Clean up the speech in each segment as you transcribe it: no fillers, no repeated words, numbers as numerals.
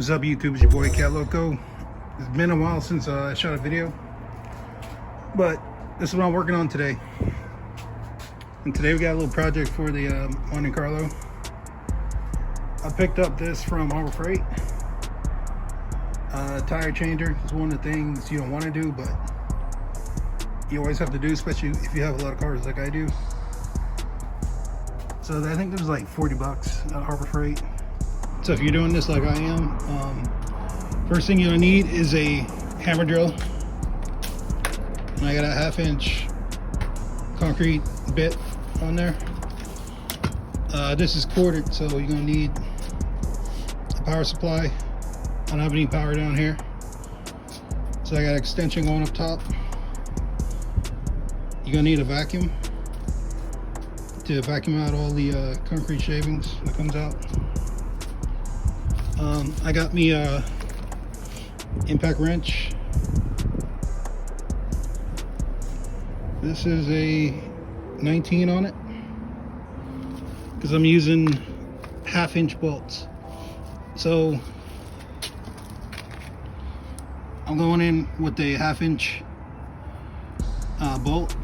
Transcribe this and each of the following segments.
What's up, YouTube? It's your boy Catloco. It's been a while since I shot a video, but this is what I'm working on today. And today we got a little project for the Monte Carlo. I picked up this from Harbor Freight. Tire changer is one of the things you don't want to do, but you always have to do, especially if you have a lot of cars like I do. So I think there's like 40 bucks at Harbor Freight. So if you're doing this like I am, first thing you'll need is a hammer drill. And I got a 1/2-inch concrete bit on there. This is corded, so you're gonna need a power supply. I don't have any power down here, so I got an extension going up top. You're gonna need a vacuum to vacuum out all the concrete shavings that comes out. I got me a impact wrench. This is a 19 on it because I'm using 1/2-inch bolts. So I'm going in with a 1/2-inch bolt,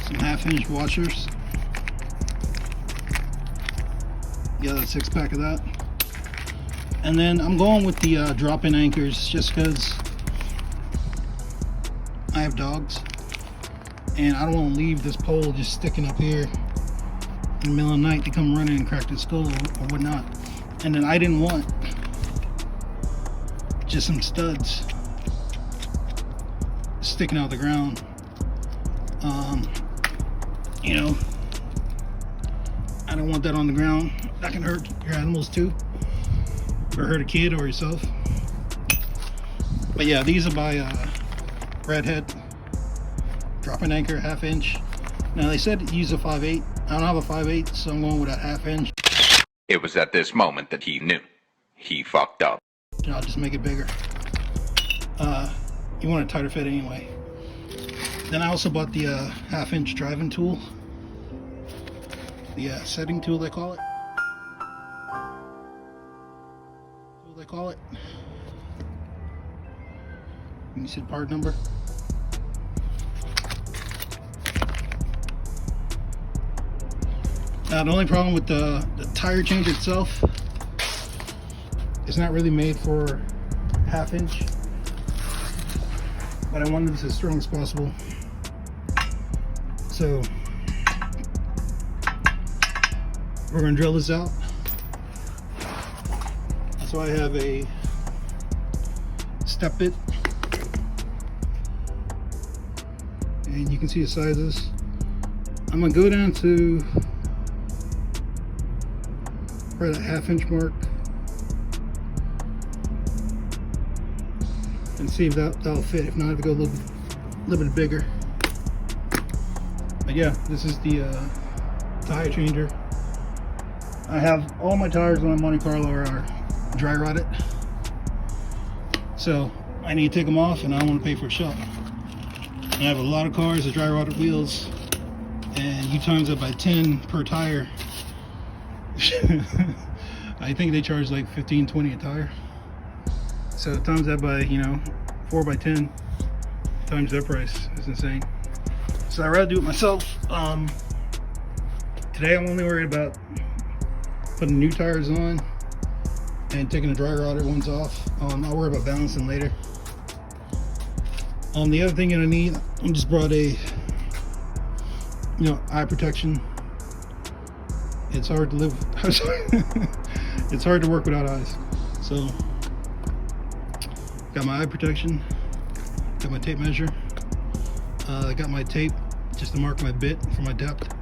some 1/2-inch washers. Got a 6-pack of that. And then I'm going with the drop-in anchors just because I have dogs and I don't want to leave this pole just sticking up here in the middle of the night to come running and crack the skull or whatnot. And then I didn't want just some studs sticking out of the ground. You know, I don't want that on the ground. That can hurt your animals too, or hurt a kid or yourself. But yeah, these are by Redhead. Drop-in anchor, 1/2-inch. Now they said use a 5/8. I don't have a 5/8, so I'm going with a 1/2-inch. It was at this moment that he knew he fucked up. I'll just make it bigger. You want a tighter fit anyway. Then I also bought the 1/2-inch driving tool. The setting tool, they call it. You see the part number. Now the only problem with the tire change itself, it's not really made for 1/2-inch, but I wanted this as strong as possible. So we're gonna drill this out. So I have a step bit, and you can see the sizes. I'm gonna go down to right at 1/2-inch mark and see if that'll fit. If not, I have to go a little bit bigger. But yeah, this is the tire changer. I have all my tires on my Monte Carlo are dry rotted, so I need to take them off, and I don't want to pay for a shop. I have a lot of cars with dry rotted wheels, and you times that by 10 per tire. I think they charge like $15-20 a tire, so times that by 4 by 10 times their price is insane. So I'd rather do it myself. Today I'm only worried about putting new tires on and taking the dry rotted ones off. I'll worry about balancing later. The other thing you're gonna need, I just brought a eye protection. It's hard to live. It's hard to work without eyes. So got my eye protection, got my tape measure, I got my tape just to mark my bit for my depth,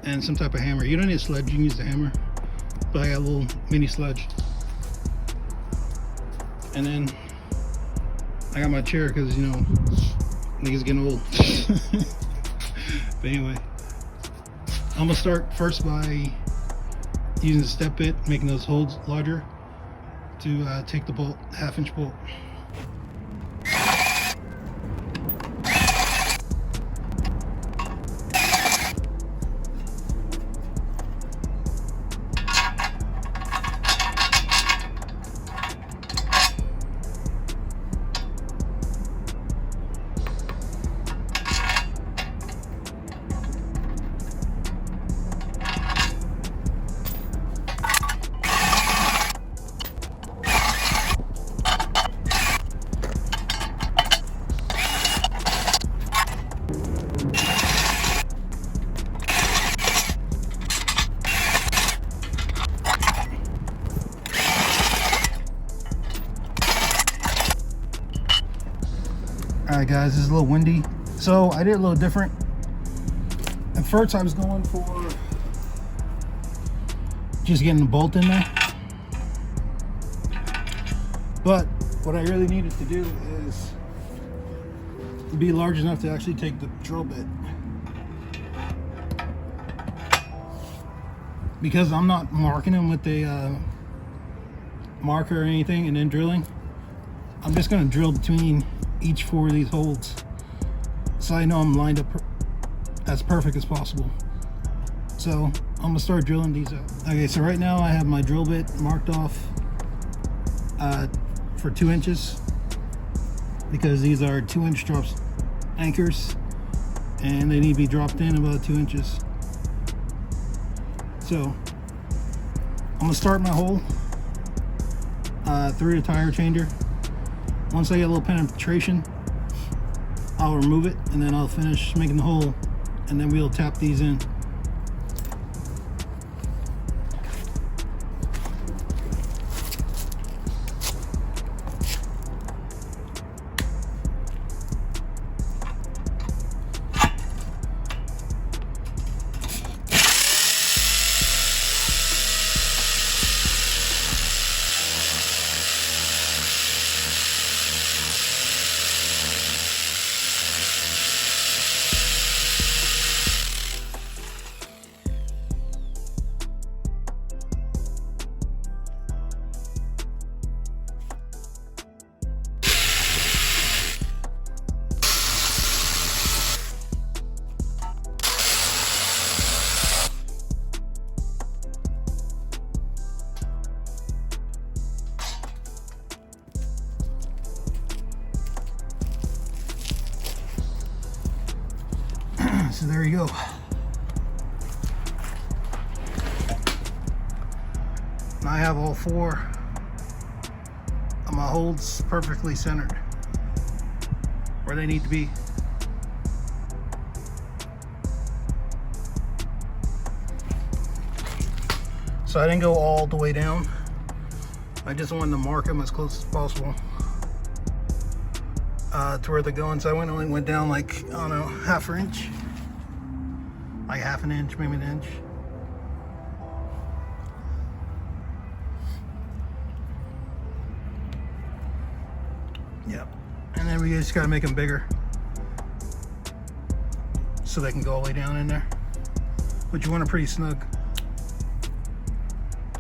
and some type of hammer. You don't need a sledge, you can use the hammer, but I got a little mini sledge. And then I got my chair because niggas getting old. But anyway, I'm gonna start first by using the step bit, making those holes larger to take the bolt, 1/2-inch bolt. Alright guys, this is a little windy. So I did a little different. At first I was going for just getting the bolt in there. But what I really needed to do is be large enough to actually take the drill bit. Because I'm not marking them with a marker or anything and then drilling, I'm just going to drill between each 4 of these holes so I know I'm lined up as perfect as possible. So I'm going to start drilling these out. Okay, so right now I have my drill bit marked off for 2 inches because these are 2-inch drops anchors and they need to be dropped in about 2 inches. So I'm going to start my hole through the tire changer. Once I get a little penetration, I'll remove it and then I'll finish making the hole and then we'll tap these in. So there you go. Now I have all 4 of my holes perfectly centered where they need to be. So I didn't go all the way down. I just wanted to mark them as close as possible to where they're going. So I only went down like, I don't know, half an inch. Like half an inch, maybe an inch. Yep. And then we just gotta make them bigger so they can go all the way down in there. But you want it pretty snug.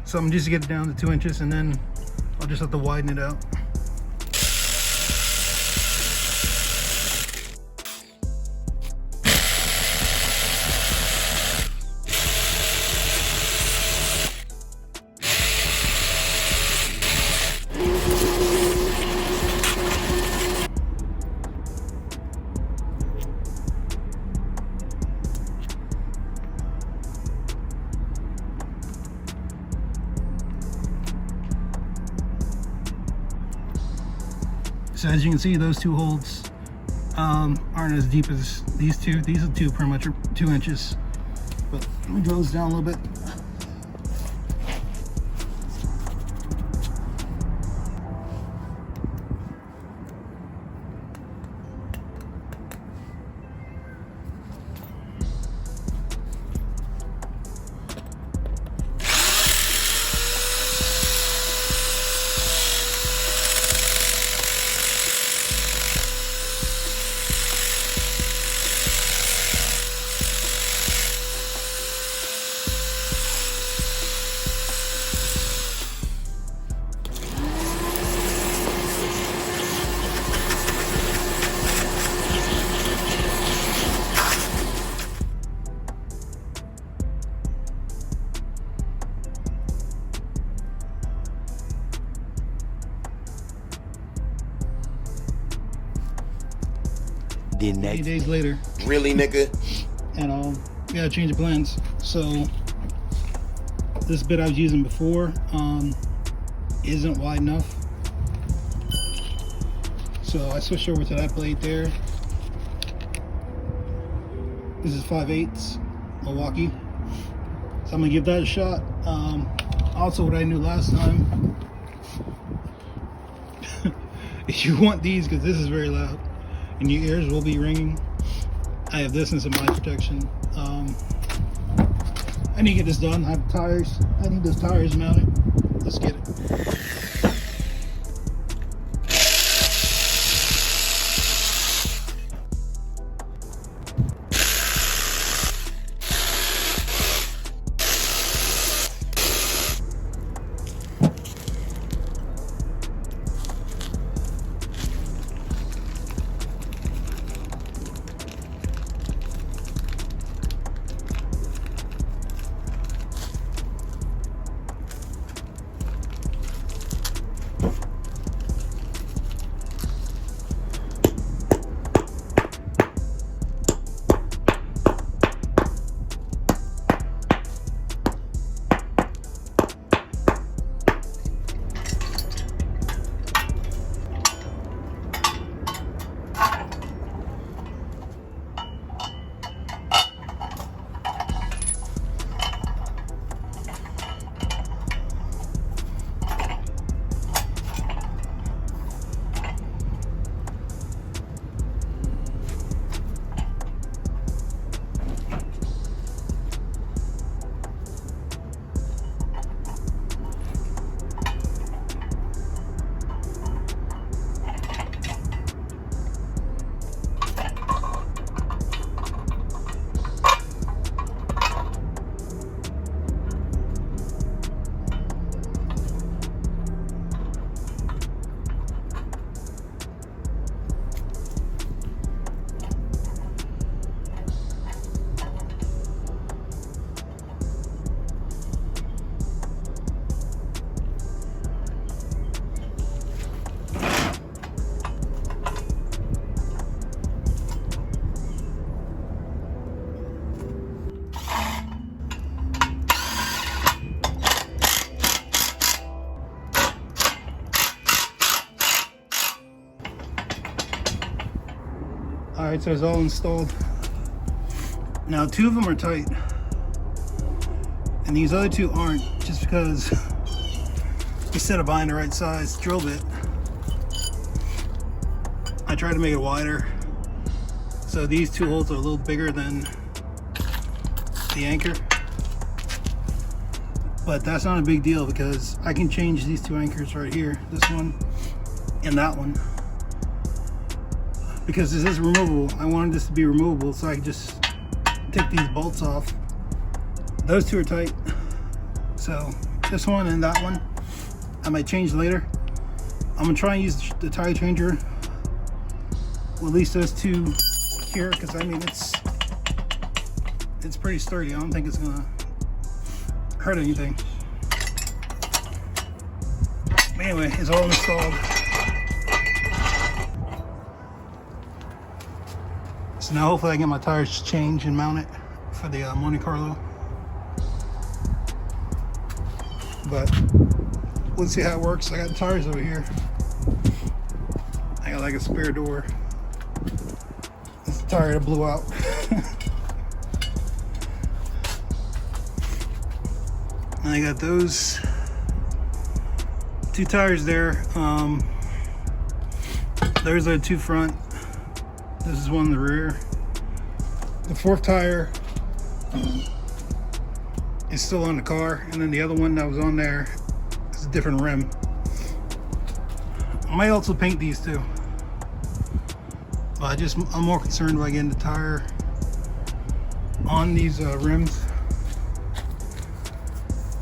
So I'm just to get it down to 2 inches and then I'll just have to widen it out. So as you can see, those 2 holes aren't as deep as these 2. These are 2 pretty much 2 inches. But let me drill this down a little bit. The 8 next days later. really, nigga? And gotta change the plans. So this bit I was using before isn't wide enough. So I switched over to that blade there. This is 5/8 Milwaukee. So I'm gonna give that a shot. Also, what I knew last time, if you want these, because this is very loud, and your ears will be ringing. I have this and some eye protection. I need to get this done. I have tires. I need those tires mounted. Let's get it. Alright, so it's all installed. Now 2 of them are tight, and these other 2 aren't, just because instead of buying the right size drill bit, I tried to make it wider. So these 2 holes are a little bigger than the anchor. But that's not a big deal because I can change these 2 anchors right here, this one and that one. Because this is removable, I wanted this to be removable so I could just take these bolts off. Those 2 are tight. So this one and that one, I might change later. I'm gonna try and use the tire changer with at least those 2 here, because I mean it's pretty sturdy. I don't think it's gonna hurt anything. But anyway, it's all installed. So now hopefully I can get my tires changed and mounted for the Monte Carlo. But let's see how it works. I got the tires over here. I got like a spare door. It's the tire that blew out. And I got those 2 tires there. There's the 2 front. This is one in the rear. The 4th tire is still on the car, and then the other one that was on there is a different rim. I might also paint these too, but I'm more concerned about getting the tire on these rims,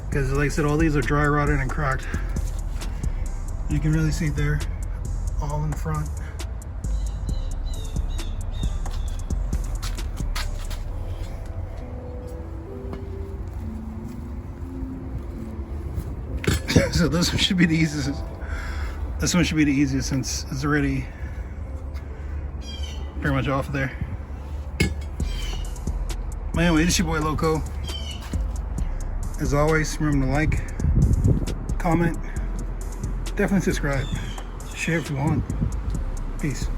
because like I said, all these are dry rotted and cracked. You can really see there, all in front. So this one should be the easiest. This one should be the easiest since it's already pretty much off there. But anyway, this is your boy Loco. As always, remember to like, comment, definitely subscribe, share if you want. Peace.